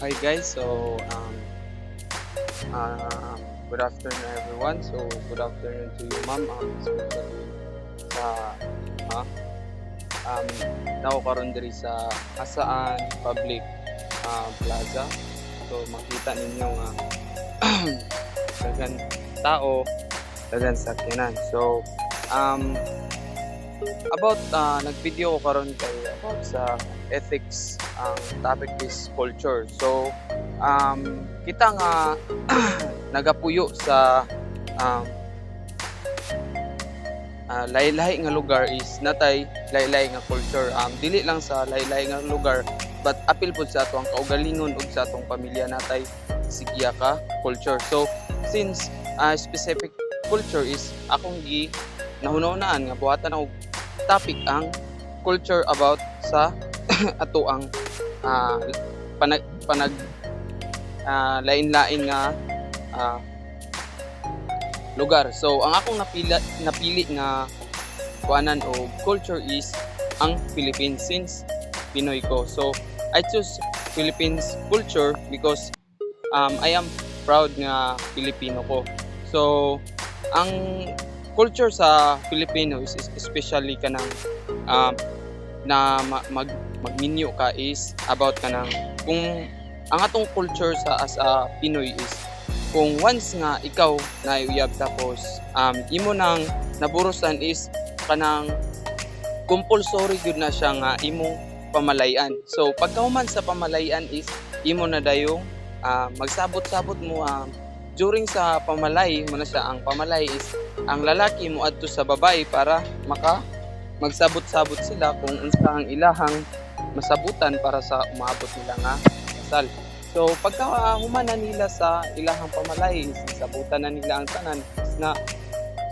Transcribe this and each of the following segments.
Hi guys, uh, good afternoon everyone. So good afternoon to you ma'am, especially sa ha, um, nako karon diri sa Hasaan Public Plaza. So makita ninyo nga daghang tao, daghang sakyanan. So um, about nag-video ko karon kay about sa ethics. Ang topic is culture. So kita nga nagapuyo sa um, lahi-lahi nga lugar is natay lahi-lahi nga culture. Dili lang sa lahi-lahi nga lugar but apil pud sa ato ang kaugalingon ug sa atong pamilya natay sigya ka culture. So since specific culture is akong gi nahuna-hunaan nga buhatan og topic ang culture about sa ato ang panag lain-lain nga lugar. So ang akong napili nga kuanan o culture is ang Philippines since Pinoy ko. So I choose Philippines culture because I am proud nga Pilipino ko. So ang culture sa Filipino is especially kanang na magminyo ka is about kanang kung ang atong culture sa as a Pinoy is kung once nga ikaw na uyab tapos imo nang naburusan is kanang compulsory gyud na siya nga imong pamalayan. So pagkahuman sa pamalayan is imo na dayong magsabot-sabot mo during sa pamalay mo na siya. Ang pamalay is ang lalaki mo adto sa babae para magsabot-sabot sila kung unsa ang ilahang masabutan para sa umabot nila nga kasal. So pagka human na nila sa ilahang pamalay, sabutan na nila ang tanan na.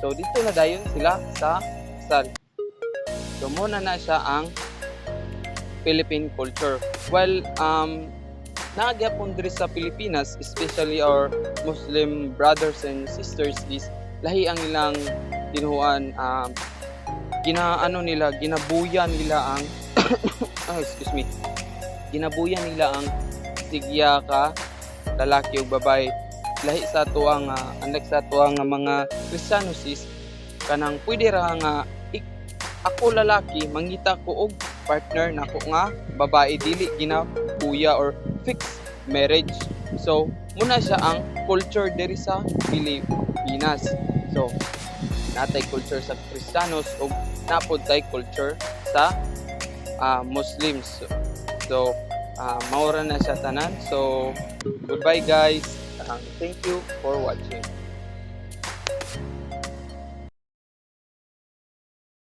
So dito na dayon sila sa kasal. So muna na siya ang Philippine culture. Well, nagyapon diri sa Pilipinas, especially our Muslim brothers and sisters is lahi ang ilang dinuhuan, ginabuyan nila ang ginabuyan nila ang sigya ka lalaki ug babae. Lahi sa tuang unlike sa tuang mga Kristiyano sis kanang pwede ra nga ako lalaki mangita ko og partner nako nga babae, dili ginabuya or fixed marriage. So muna siya ang culture diri sa Pilipinas. So natay culture sa Kristiyanos ug napod tay culture sa Muslims. So maura na siya tanan. So goodbye guys. Thank you for watching.